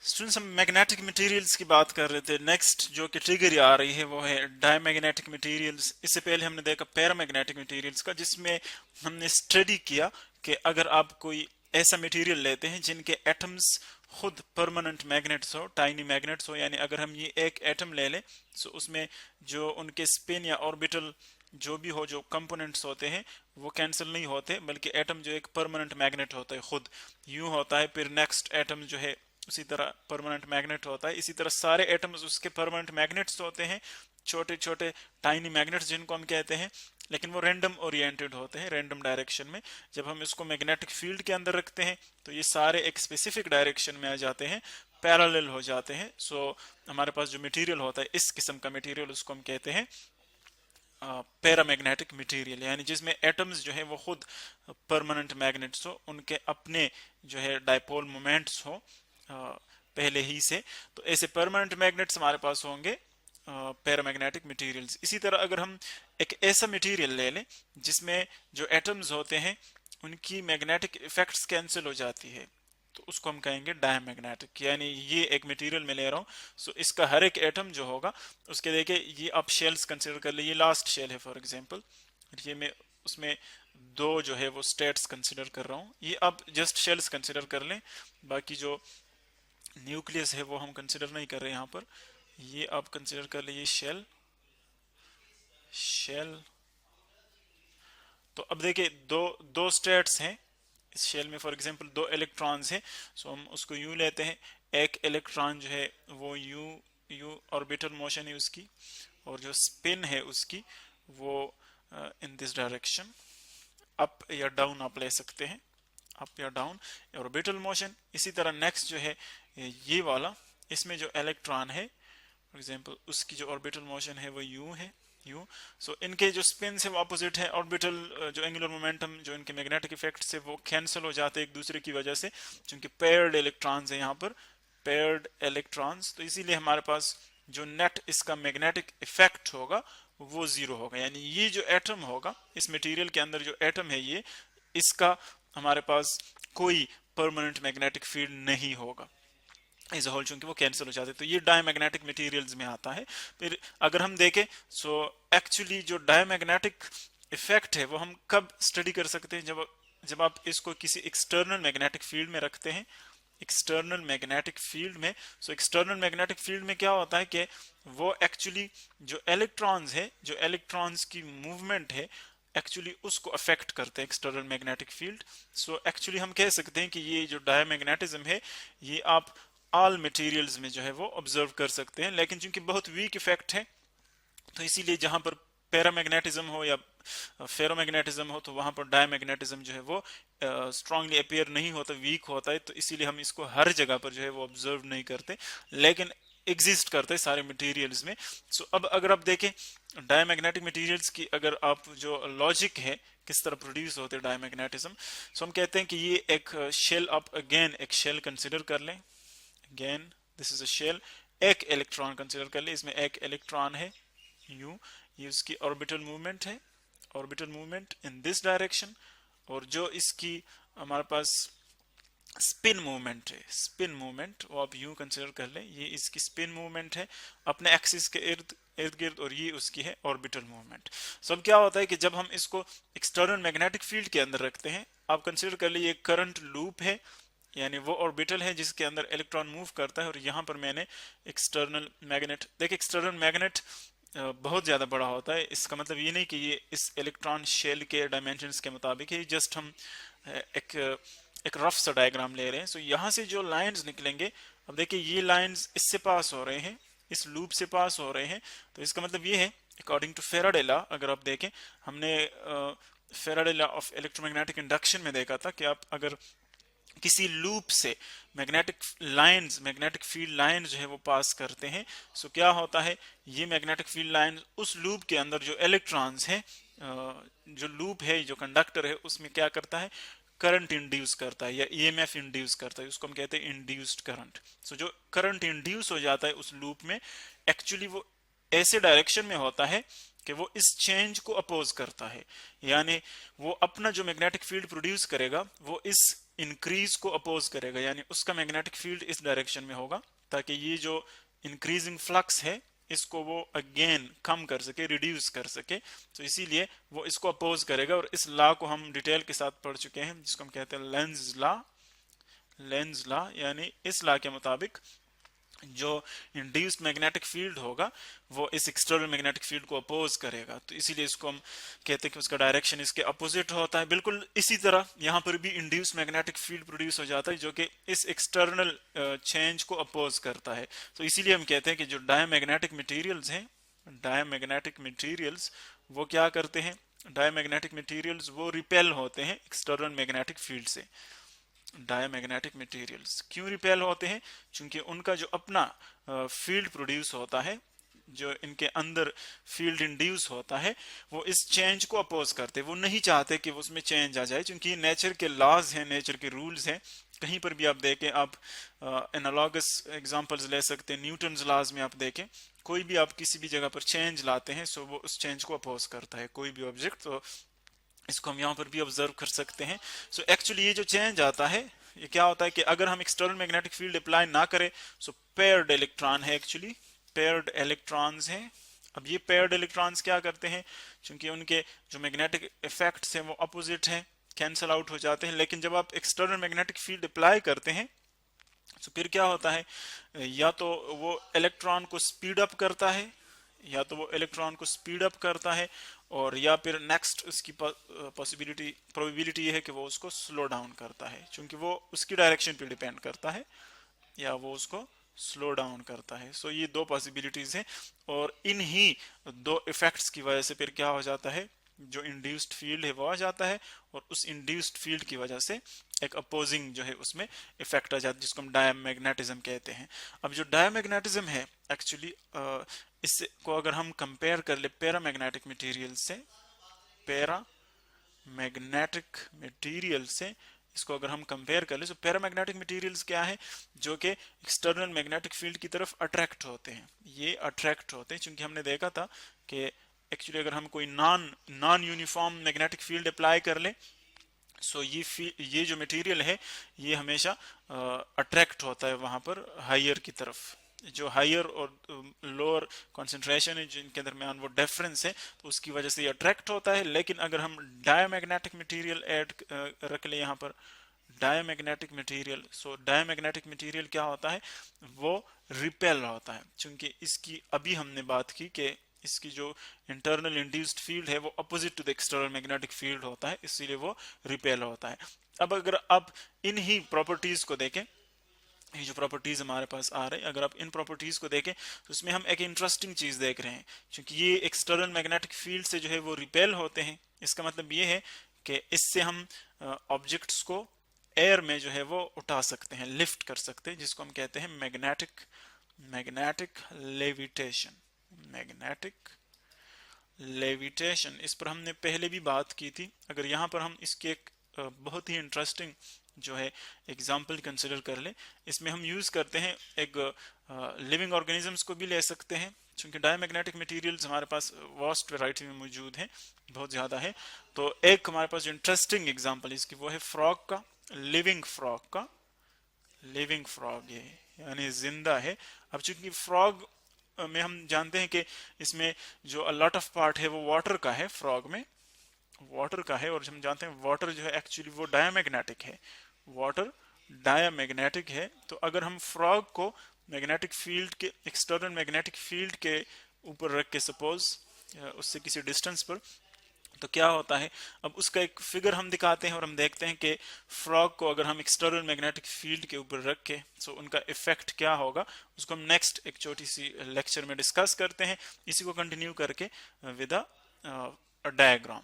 Students, हम magnetic materials की बात कर रहे थे। नेक्स्ट जो कैटेगरी आ रही है वो है डायमैग्नेटिक मटेरियल्स। इससे पहले हमने देखा पैरामैग्नेटिक मटेरियल्स का, जिसमें हमने स्टडी किया कि अगर आप कोई ऐसा मटेरियल लेते हैं जिनके एटम्स खुद परमानेंट मैग्नेट्स हो, टाइनी मैग्नेट्स हो, यानी अगर हम ये एक एटम ले लें तो उसमें जो उनके स्पिन या ऑर्बिटल जो भी हो, जो कंपोनेंट्स होते हैं वो कैंसिल नहीं होते, बल्कि एटम जो एक परमानेंट मैग्नेट होता है खुद यूं होता है, फिर नेक्स्ट एटम जो है उसी तरह परमानेंट मैग्नेट होता है। इसी तरह सारे एटम्स उसके परमानेंट मैग्नेट्स होते हैं, छोटे छोटे टाइनी मैग्नेट्स जिनको हम कहते हैं, लेकिन वो रैंडम ओरिएंटेड होते हैं, रैंडम डायरेक्शन में। जब हम इसको मैग्नेटिक फील्ड के अंदर रखते हैं तो ये सारे एक स्पेसिफिक डायरेक्शन में आ जाते हैं, पैरेलल हो जाते हैं। सो हमारे पास जो मटेरियल होता है, इस किस्म का मटेरियल, उसको हम कहते हैं पैरामैग्नेटिक मटेरियल, यानी जिसमें एटम्स जो है वो खुद परमानेंट मैग्नेट्स हो, उनके अपने जो है डायपोल मोमेंट्स हो पहले ही से। तो ऐसे परमानेंट मैग्नेट्स हमारे पास होंगे पैरामैग्नेटिक मटेरियल्स। इसी तरह अगर हम एक ऐसा मटेरियल ले लें जिसमें जो एटम्स होते हैं उनकी मैग्नेटिक इफेक्ट्स कैंसिल हो जाती है, तो उसको हम कहेंगे डायमैग्नेटिक। यानी ये एक मटेरियल में ले रहा हूँ, सो इसका हर एक एटम जो होगा उसके, देखिए ये आप शेल्स कंसिडर कर ले, ये लास्ट शेल है फॉर एग्जांपल, ये मैं उसमें दो जो है वो स्टेट्स कंसिडर कर रहा हूँ। ये आप जस्ट शेल्स कंसिडर कर लें, बाकी जो न्यूक्लियस है वो हम कंसिडर नहीं कर रहे यहाँ पर। ये आप कंसिडर कर लीजिए शेल शेल। तो अब देखिए दो दो स्टेट्स हैं इस शेल में, फॉर एग्जांपल दो इलेक्ट्रॉन्स हैं, सो हम उसको यू लेते हैं। एक इलेक्ट्रॉन जो है वो यू यू ऑर्बिटल मोशन है उसकी, और जो स्पिन है उसकी वो इन दिस डायरेक्शन, अप या डाउन आप ले सकते हैं, अप या डाउन ऑर्बिटल मोशन। इसी तरह नेक्स्ट जो है ये वाला, इसमें जो इलेक्ट्रॉन है फॉर एग्जांपल उसकी जो ऑर्बिटल मोशन है वो यू है, यू। सो इनके जो स्पिन है वो अपोजिट है, ऑर्बिटल जो एंगुलर मोमेंटम जो इनके मैग्नेटिक इफेक्ट से वो कैंसिल हो जाते हैं एक दूसरे की वजह से, क्योंकि पेयर्ड इलेक्ट्रॉन्स है यहाँ पर, पेयर्ड इलेक्ट्रॉन्स। तो इसीलिए हमारे पास जो नेट इसका मैग्नेटिक इफेक्ट होगा वो जीरो होगा, यानी ये जो एटम होगा इस मटेरियल के अंदर, जो एटम है ये, इसका हमारे पास कोई परमानेंट मैग्नेटिक फील्ड नहीं होगा एज अ होल, चूंकि वो कैंसिल हो जाते हैं। तो ये डायमैग्नेटिक मटेरियल्स में आता है। फिर अगर हम देखें सो एक्चुअली जो डायमैग्नेटिक इफेक्ट है वो हम कब स्टडी कर सकते हैं, जब आप इसको किसी एक्सटर्नल मैग्नेटिक फील्ड में रखते हैं, एक्सटर्नल मैग्नेटिक फील्ड में। सो एक्सटर्नल मैग्नेटिक फील्ड में क्या होता है कि वो एक्चुअली जो इलेक्ट्रॉन्स है, जो इलेक्ट्रॉन्स की मूवमेंट है, एक्चुअली उसको अफेक्ट करते हैं external magnetic field. So actually हम कह सकते हैं कि ये जो डायमैग्नेटिज्म है ये आप ऑल मटेरियल्स में जो है वो ऑब्जर्व कर सकते हैं, लेकिन चूंकि बहुत वीक इफेक्ट है तो इसीलिए जहां पर पैरामैग्नेटिज्म हो या फेरोमैग्नेटिज्म हो तो वहां पर डायमैग्नेटिज्म जो है वो स्ट्रांगली अपेयर नहीं होता, वीक होता है। तो इसीलिए हम इसको हर जगह पर जो है वो ऑब्जर्व नहीं करते, लेकिन एग्जिस्ट करते हैं सारे मटेरियल्स में। सो अब अगर आप देखें डायमैग्नेटिक मटेरियल्स की, अगर आप जो लॉजिक है किस तरह प्रोड्यूस होते हैं डायमैग्नेटिज्म, सो हम कहते हैं कि ये एक शेल, आप अगेन एक शेल कंसिडर कर लें, again this is a shell, एक इलेक्ट्रॉन कंसिडर कर ले, इसमें एक इलेक्ट्रॉन है यू, ये उसकी ऑर्बिटल मूवमेंट है, orbital movement in this direction. और जो इसकी हमारे पास स्पिन मूवमेंट है, स्पिन मूवमेंट वो आप यूं कंसिडर कर लें, ये इसकी स्पिन मूवमेंट है अपने एक्सिस के इर्द इर्द गिर्द, और ये उसकी है ऑर्बिटल मूवमेंट। सो अब क्या होता है कि जब हम इसको एक्सटर्नल मैग्नेटिक फील्ड के अंदर रखते हैं, आप कंसिडर कर लीजिए करंट लूप है, यानी वो ऑर्बिटल है जिसके अंदर इलेक्ट्रॉन मूव करता है, और यहाँ पर मैंने एक्सटर्नल मैग्नेट, देखिए एक्सटर्नल मैग्नेट बहुत ज़्यादा बड़ा होता है। इसका मतलब ये नहीं कि ये इस इलेक्ट्रॉन शेल के डायमेंशंस के मुताबिक है, जस्ट हम एक एक रफ सा डायग्राम ले रहे हैं। सो यहाँ से जो लाइंस निकलेंगे, अब देखिए ये लाइंस इससे पास हो रहे हैं, इस लूप से पास हो रहे हैं, तो इसका मतलब ये है अकॉर्डिंग टू फेराडे लॉ, अगर आप देखें हमने Faraday law of electromagnetic induction में देखा था कि आप अगर किसी लूप से magnetic lines, magnetic field lines जो है वो पास करते हैं, सो क्या होता है, ये मैग्नेटिक फील्ड लाइन उस लूप के अंदर जो इलेक्ट्रॉन्स हैं, जो लूप है, जो कंडक्टर है, उसमें क्या करता है, करंट इंड्यूस करता है या ईएमएफ इंड्यूस करता है, उसको हम कहते हैं इंड्यूस्ड करंट। सो जो करंट इंड्यूस हो जाता है उस लूप में, एक्चुअली वो ऐसे डायरेक्शन में होता है कि वो इस चेंज को अपोज करता है, यानी वो अपना जो मैग्नेटिक फील्ड प्रोड्यूस करेगा वो इस इंक्रीज को अपोज करेगा, यानी उसका मैग्नेटिक फील्ड इस डायरेक्शन में होगा, ताकि ये जो इंक्रीजिंग फ्लक्स है इसको वो अगेन कम कर सके, रिड्यूस कर सके। तो इसीलिए वो इसको अपोज करेगा, और इस लॉ को हम डिटेल के साथ पढ़ चुके हैं, जिसको हम कहते हैं लेंज लॉ। लेंज लॉ यानी इस लॉ के मुताबिक जो इंड्यूस्ड मैग्नेटिक फील्ड होगा वो इस एक्सटर्नल मैग्नेटिक फील्ड को अपोज करेगा। तो इसीलिए इसको हम कहते हैं कि उसका डायरेक्शन इसके अपोजिट होता है। बिल्कुल इसी तरह यहाँ पर भी इंड्यूस्ड मैग्नेटिक फील्ड प्रोड्यूस हो जाता है जो कि इस एक्सटर्नल चेंज को अपोज करता है। तो इसीलिए हम कहते हैं कि जो डायमैग्नेटिक मटेरियल्स हैं, डायमैग्नेटिक मटेरियल्स वो क्या करते हैं, डायमैग्नेटिक मटेरियल्स वो रिपेल होते हैं एक्सटर्नल मैग्नेटिक फील्ड से। डायमैग्नेटिक मटेरियल्स क्यों रिपेल होते हैं? क्योंकि उनका जो अपना फील्ड प्रोड्यूस होता है, जो इनके अंदर फील्ड इंड्यूस होता है, वो इस चेंज को अपोज करते हैं। वो नहीं चाहते कि उसमें चेंज आ जाए, क्योंकि नेचर के लॉज हैं, नेचर के रूल्स हैं। कहीं पर भी आप देखें, आप एनालॉगस एग्जांपल्स ले सकते हैं। न्यूटन्स लॉज में आप देखें, कोई भी आप किसी भी जगह पर चेंज लाते हैं सो वो उस चेंज को अपोज करता है, कोई भी ऑब्जेक्ट। तो इसको हम यहाँ पर भी ऑब्जर्व कर सकते हैं। सो एक्चुअली ये जो चेंज आता है ये क्या होता है कि अगर हम एक्सटर्नल मैग्नेटिक फील्ड अप्लाई ना करें, सो पेयर्ड इलेक्ट्रॉन है, एक्चुअली पेयर्ड इलेक्ट्रॉन्स हैं। अब ये पेयर्ड इलेक्ट्रॉन्स क्या करते हैं, क्योंकि उनके जो मैग्नेटिक इफेक्ट्स हैं वो अपोजिट हैं, कैंसल आउट हो जाते हैं। लेकिन जब आप एक्सटर्नल मैग्नेटिक फील्ड अप्लाई करते हैं तो फिर क्या होता है, या तो वो इलेक्ट्रॉन को स्पीड अप करता है, या तो वो इलेक्ट्रॉन को स्पीड अप करता है, और या फिर नेक्स्ट उसकी प्रोबेबिलिटी ये है कि वो उसको स्लो डाउन करता है, क्योंकि वो उसकी डायरेक्शन पे डिपेंड करता है, या वो उसको स्लो डाउन करता है। सो ये दो पॉसिबिलिटीज हैं, और इन्हीं दो इफेक्ट्स की वजह से फिर क्या हो जाता है, जो इंड्यूस्ड फील्ड है वो आ जाता है, और उस इंड्यूस्ड फील्ड की वजह से एक अपोजिंग जो है उसमें इफेक्ट आ जाता है, जिसको हम डायमैग्नेटिज्म कहते हैं। अब जो डायमैग्नेटिज्म है एक्चुअली इससे को अगर हम कंपेयर कर ले पैरामैग्नेटिक मटेरियल से, पैरामैग्नेटिक मटेरियल से इसको अगर हम कंपेयर कर ले, तो पैरामैग्नेटिक मटेरियल्स क्या है, जो कि एक्सटर्नल मैग्नेटिक फील्ड की तरफ अट्रैक्ट होते हैं। ये अट्रैक्ट होते हैं क्योंकि हमने देखा था कि एक्चुअली अगर हम कोई non uniform magnetic field apply कर ले, सो ये जो मटेरियल है ये हमेशा अट्रैक्ट होता है वहां पर हायर की तरफ। जो हायर और लोअर कंसंट्रेशन है जिनके दरमियान वो डिफरेंस है, तो उसकी वजह से ये अट्रैक्ट होता है। लेकिन अगर हम डायमैग्नेटिक मटेरियल ऐड रख ले यहाँ पर, डायमैग्नेटिक मटेरियल, सो डायमैग्नेटिक मटेरियल क्या होता है, वो रिपेल होता है, क्योंकि इसकी अभी हमने बात की कि इसकी जो इंटरनल इंड्यूस्ड फील्ड है वो opposite to the external magnetic field होता है, इसीलिए वो रिपेल होता है। अब अगर आप इन ही प्रॉपर्टीज को देखें, ये जो प्रॉपर्टीज हमारे पास आ रहे हैं, अगर आप इन प्रॉपर्टीज को देखें तो उसमें हम एक इंटरेस्टिंग चीज देख रहे हैं, क्योंकि ये एक्सटर्नल मैग्नेटिक फील्ड से जो है वो रिपेल होते हैं। इसका मतलब ये है कि इससे हम ऑब्जेक्ट्स को एयर में जो है वो उठा सकते हैं, लिफ्ट कर सकते हैं, जिसको हम कहते हैं मैग्नेटिक लेविटेशन। मैग्नेटिक लेविटेशन, इस पर हमने पहले भी बात की थी। अगर यहाँ पर हम इसके एक बहुत ही इंटरेस्टिंग जो है एग्जाम्पल कंसिडर कर ले, इसमें हम यूज करते हैं एक लिविंग ऑर्गेनिजम्स को भी ले सकते हैं, क्योंकि डायमैग्नेटिक मटेरियल्स हमारे पास वास्ट वैरायटी में मौजूद हैं, बहुत ज़्यादा है। तो एक हमारे पास जो इंटरेस्टिंग एग्जाम्पल इसकी वो है फ्रॉग का, लिविंग फ्रॉग का। लिविंग फ्रॉग ये यानी जिंदा है। अब चूंकि फ्रॉग में हम जानते हैं कि इसमें जो लॉट ऑफ पार्ट है वो वाटर का है, फ्रॉग में वाटर का है, और हम जानते हैं वाटर जो है एक्चुअली वो डायमैग्नेटिक है, वाटर डायमैग्नेटिक है। तो अगर हम फ्रॉग को मैग्नेटिक फील्ड के, एक्सटर्नल मैग्नेटिक फील्ड के ऊपर रख के सपोज उससे किसी डिस्टेंस पर, तो क्या होता है, अब उसका एक फिगर हम दिखाते हैं और हम देखते हैं कि फ्रॉग को अगर हम एक्सटर्नल मैग्नेटिक फील्ड के ऊपर रख के, सो उनका इफेक्ट क्या होगा, उसको हम नेक्स्ट एक छोटी सी लेक्चर में डिस्कस करते हैं। इसी को कंटिन्यू करके विद अ डायग्राम।